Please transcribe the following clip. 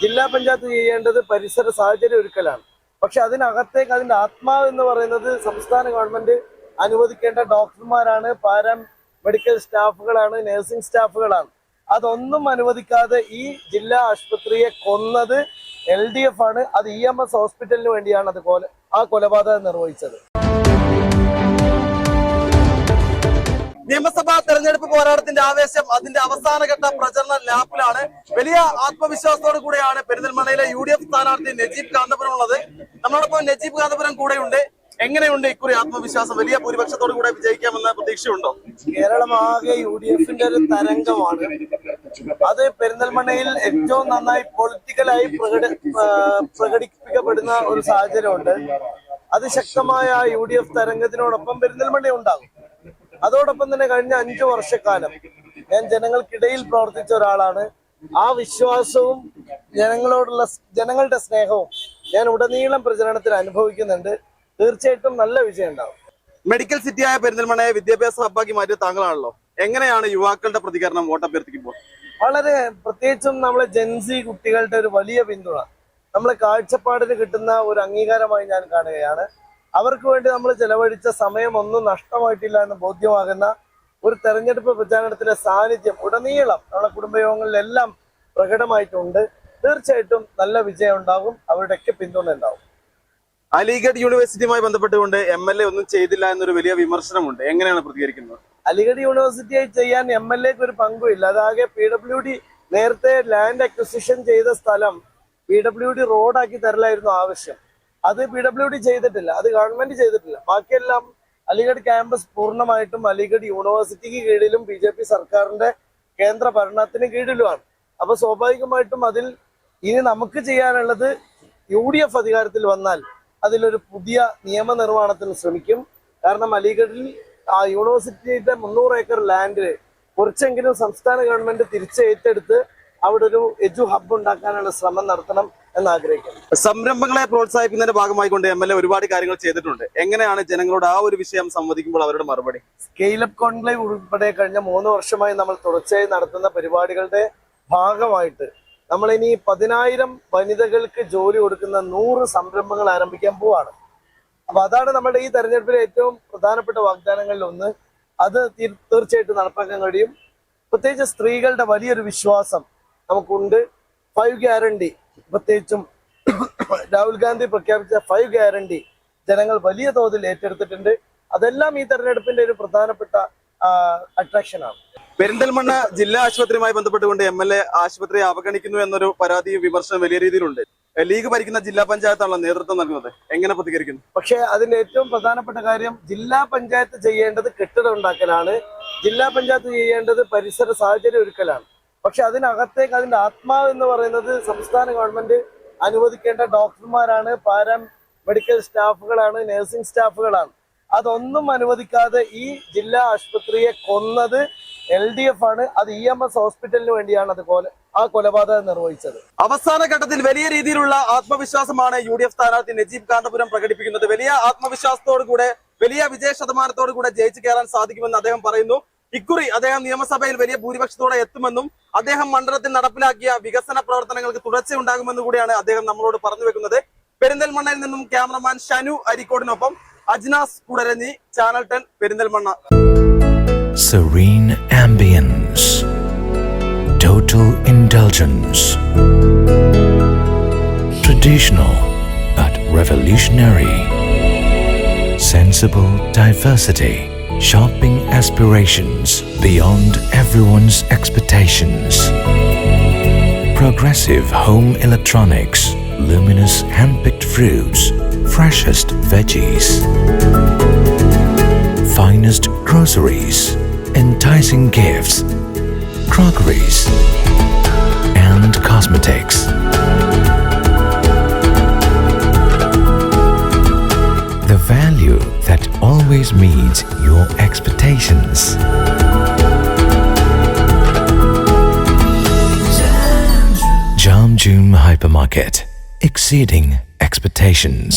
ജില്ലാ പഞ്ചായത്ത് ചെയ്യേണ്ടത് പരിസര സാഹചര്യം ഒരുക്കലാണ്. പക്ഷെ അതിനകത്തേക്ക് അതിന്റെ ആത്മാവ് എന്ന് പറയുന്നത് സംസ്ഥാന ഗവൺമെന്റ് അനുവദിക്കേണ്ട ഡോക്ടർമാരാണ്, പാരാമെഡിക്കൽ സ്റ്റാഫുകളാണ്, നഴ്സിംഗ് സ്റ്റാഫുകളാണ്. അതൊന്നും അനുവദിക്കാതെ ഈ ജില്ലാ ആശുപത്രിയെ കൊന്നത് LDF ആണ്. അത് EMS ഹോസ്പിറ്റലിന് വേണ്ടിയാണ് ആ കൊലപാതകം നിർവഹിച്ചത്. നിയമസഭാ തെരഞ്ഞെടുപ്പ് പോരാട്ടത്തിന്റെ ആവേശം അതിന്റെ അവസാനഘട്ട പ്രചരണ ലാപ്പിലാണ്. വലിയ ആത്മവിശ്വാസത്തോടു കൂടെയാണ് പെരിന്തൽമണ്ണയിലെ UDF സ്ഥാനാർത്ഥി നജീബ് കാന്തപുരം ഉള്ളത്. നമ്മളോടൊപ്പം നജീബ് കാന്തപുരം കൂടെയുണ്ട്. എങ്ങനെയുണ്ട് ഇക്കുറി ആത്മവിശ്വാസം? വലിയ ഭൂരിപക്ഷത്തോടു കൂടെ വിജയിക്കാമെന്ന പ്രതീക്ഷയുണ്ടോ? കേരളമാകെ UDFന്റെ ഒരു തരംഗമാണ്. അത് പെരിന്തൽമണ്ണയിൽ ഏറ്റവും നന്നായി പൊളിറ്റിക്കലായി പ്രകടിപ്പിക്കപ്പെടുന്ന ഒരു സാഹചര്യമുണ്ട്. അതിശക്തമായ UDF തരംഗത്തിനോടൊപ്പം പെരിന്തൽമണ്ണ ഉണ്ടാകും. അതോടൊപ്പം തന്നെ കഴിഞ്ഞ 5 വർഷക്കാലം ഞാൻ ജനങ്ങൾക്കിടയിൽ പ്രവർത്തിച്ച ഒരാളാണ്. ആ വിശ്വാസവും ജനങ്ങളുടെ സ്നേഹവും ഞാൻ ഉടനീളം പ്രചരണത്തിൽ അനുഭവിക്കുന്നുണ്ട്. തീർച്ചയായിട്ടും നല്ല വിജയം ഉണ്ടാവും. മെഡിക്കൽ സിറ്റിയായ പെരിന്തൽമണ്ണയെ വിദ്യാഭ്യാസ ഹബ്ബാക്കി മാറ്റിയ താങ്കളാണല്ലോ. എങ്ങനെയാണ് യുവാക്കളുടെ പ്രതികരണം വോട്ടഭ്യർത്ഥിക്കുമ്പോൾ? വളരെ പ്രത്യേകിച്ചും നമ്മളെ ജെൻസി കുട്ടികളുടെ ഒരു വലിയ പിന്തുണ നമ്മളെ കാഴ്ചപ്പാടിന് കിട്ടുന്ന ഒരു അംഗീകാരമായി ഞാൻ കാണുകയാണ്. അവർക്ക് വേണ്ടി നമ്മൾ ചെലവഴിച്ച സമയം ഒന്നും നഷ്ടമായിട്ടില്ല എന്ന് ബോധ്യമാകുന്ന ഒരു തെരഞ്ഞെടുപ്പ് പ്രചാരണത്തിലെ സാന്നിധ്യം ഉടനീളം നമ്മുടെ കുടുംബയോഗങ്ങളിലെല്ലാം പ്രകടമായിട്ടുണ്ട്. തീർച്ചയായിട്ടും നല്ല വിജയം ഉണ്ടാകും. അവരുടെയൊക്കെ പിന്തുണ ഉണ്ടാവും. അലിഗഡ് യൂണിവേഴ്സിറ്റിയുമായി ബന്ധപ്പെട്ടുകൊണ്ട് MLA ഒന്നും ചെയ്തില്ല എന്നൊരു വലിയ വിമർശനമുണ്ട്. എങ്ങനെയാണ് പ്രതികരിക്കുന്നത്? അലിഗഡ് യൂണിവേഴ്സിറ്റിയായി ചെയ്യാൻ MLAക്ക് ഒരു പങ്കുമില്ല. അതാകെ PWD നേരത്തെ ലാൻഡ് അക്വിസിഷൻ ചെയ്ത സ്ഥലം PWD റോഡാക്കി തരലായിരുന്നു ആവശ്യം. അത് PWD ചെയ്തിട്ടില്ല, അത് ഗവൺമെന്റ് ചെയ്തിട്ടില്ല. ബാക്കിയെല്ലാം അലിഗഡ് ക്യാമ്പസ് പൂർണ്ണമായിട്ടും അലിഗഡ് യൂണിവേഴ്സിറ്റിക്ക് കീഴിലും BJP സർക്കാരിന്റെ കേന്ദ്ര ഭരണത്തിന് കീഴിലുമാണ്. അപ്പൊ സ്വാഭാവികമായിട്ടും അതിൽ ഇനി നമുക്ക് ചെയ്യാനുള്ളത് UDF അധികാരത്തിൽ വന്നാൽ അതിലൊരു പുതിയ നിയമനിർമ്മാണത്തിന് ശ്രമിക്കും. കാരണം അലിഗഡിൽ ആ യൂണിവേഴ്സിറ്റിയുടെ 300 ഏക്കർ ലാൻഡ് കുറച്ചെങ്കിലും സംസ്ഥാന ഗവൺമെന്റ് തിരിച്ച് ഏറ്റെടുത്ത് അവിടെ ഒരു എജു ഹബ്ബ് ഉണ്ടാക്കാനുള്ള ശ്രമം നടത്തണം എന്ന് ആഗ്രഹിക്കുന്നു. സംരംഭങ്ങളെ പ്രോത്സാഹിപ്പിക്കുന്നതിന്റെ ഭാഗമായിക്കൊണ്ട് MLA ഒരുപാട് കാര്യങ്ങൾ ചെയ്തിട്ടുണ്ട്. എങ്ങനെയാണ് ജനങ്ങളോട് ആ ഒരു വിഷയം സംവദിക്കുമ്പോൾ അവരുടെ മറുപടി? സ്കെയിലപ്പ് കോൺക്ലേവ് ഉൾപ്പെടെ കഴിഞ്ഞ 3 വർഷമായി നമ്മൾ തുടർച്ചയായി നടത്തുന്ന പരിപാടികളുടെ ഭാഗമായിട്ട് നമ്മളിനി 10,000 വനിതകൾക്ക് ജോലി കൊടുക്കുന്ന 100 സംരംഭങ്ങൾ ആരംഭിക്കാൻ പോവാണ്. അപ്പൊ അതാണ് നമ്മുടെ ഈ തെരഞ്ഞെടുപ്പിലെ ഏറ്റവും പ്രധാനപ്പെട്ട വാഗ്ദാനങ്ങളിൽ ഒന്ന്. അത് തീർച്ചയായിട്ടും നടപ്പാക്കാൻ കഴിയും. പ്രത്യേകിച്ച് സ്ത്രീകളുടെ വലിയൊരു വിശ്വാസം നമുക്കുണ്ട്. 5 ഗ്യാരണ്ടി, പ്രത്യേകിച്ചും രാഹുൽ ഗാന്ധി പ്രഖ്യാപിച്ച 5 ഗ്യാരണ്ടി ജനങ്ങൾ വലിയ തോതിൽ ഏറ്റെടുത്തിട്ടുണ്ട്. അതെല്ലാം ഈ തെരഞ്ഞെടുപ്പിന്റെ ഒരു പ്രധാനപ്പെട്ട അട്രാക്ഷനാണ്. പെരിന്തൽമണ്ണ ജില്ലാ ആശുപത്രിയുമായി ബന്ധപ്പെട്ടുകൊണ്ട് MLA ആശുപത്രിയെ അവഗണിക്കുന്നു എന്നൊരു പരാതിയും വിമർശനം വലിയ രീതിയിലുണ്ട്. ലീഗ് ഭരിക്കുന്ന ജില്ലാ പഞ്ചായത്താണല്ലോ നേതൃത്വം നൽകുന്നത്. എങ്ങനെ പ്രതികരിക്കുന്നു? പക്ഷേ അതിന്റെ ഏറ്റവും പ്രധാനപ്പെട്ട കാര്യം ജില്ലാ പഞ്ചായത്ത് ചെയ്യേണ്ടത് കെട്ടിടം ഉണ്ടാക്കലാണ്. ജില്ലാ പഞ്ചായത്ത് ചെയ്യേണ്ടത് പരിസര സാഹചര്യം ഒരുക്കലാണ്. പക്ഷെ അതിനകത്തേക്ക് അതിന്റെ ആത്മാവ് എന്ന് പറയുന്നത് സംസ്ഥാന ഗവൺമെന്റ് അനുവദിക്കേണ്ട ഡോക്ടർമാരാണ്, പാരാമെഡിക്കൽ സ്റ്റാഫുകളാണ്, നഴ്സിംഗ് സ്റ്റാഫുകളാണ്. അതൊന്നും അനുവദിക്കാതെ ഈ ജില്ലാ ആശുപത്രിയെ കൊന്നത് LDF ആണ്. അത് EMS ഹോസ്പിറ്റലിന് വേണ്ടിയാണ് ആ കൊലപാതകം നിർവഹിച്ചത്. അവസാന ഘട്ടത്തിൽ വലിയ രീതിയിലുള്ള ആത്മവിശ്വാസമാണ് UDF സ്ഥാനാർത്ഥി നജീബ് കാന്തപുരം പ്രകടിപ്പിക്കുന്നത്. വലിയ ആത്മവിശ്വാസത്തോടു കൂടെ, വലിയ വിജയ ശതമാനത്തോടു കൂടെ ജയിച്ചു കയറാൻ സാധിക്കുമെന്ന് അദ്ദേഹം പറയുന്നു. ഇക്കുറി അദ്ദേഹം നിയമസഭയിൽ വലിയ ഭൂരിപക്ഷത്തോടെ എത്തുമെന്നും അദ്ദേഹം മണ്ഡലത്തിൽ നടപ്പിലാക്കിയ വികസന പ്രവർത്തനങ്ങൾക്ക് തുടർച്ചയുണ്ടാകുമെന്നും കൂടിയാണ് അദ്ദേഹം നമ്മളോട് പറഞ്ഞു വെക്കുന്നത്. പെരിന്തൽമണ്ണയിൽ നിന്നും ക്യാമറമാൻ ഷനു അരിക്കോടിനൊപ്പം Ajnas Kudaranji, channel 10 Perinthalmanna. Serene ambience, total indulgence, traditional but revolutionary, sensible diversity, shopping aspirations beyond everyone's expectations, progressive home electronics, luminous hand-picked fruits, freshest veggies, finest groceries, enticing gifts, crockeries, and cosmetics. The value that always meets your expectations. Jam June Hypermarket, exceeding expectations.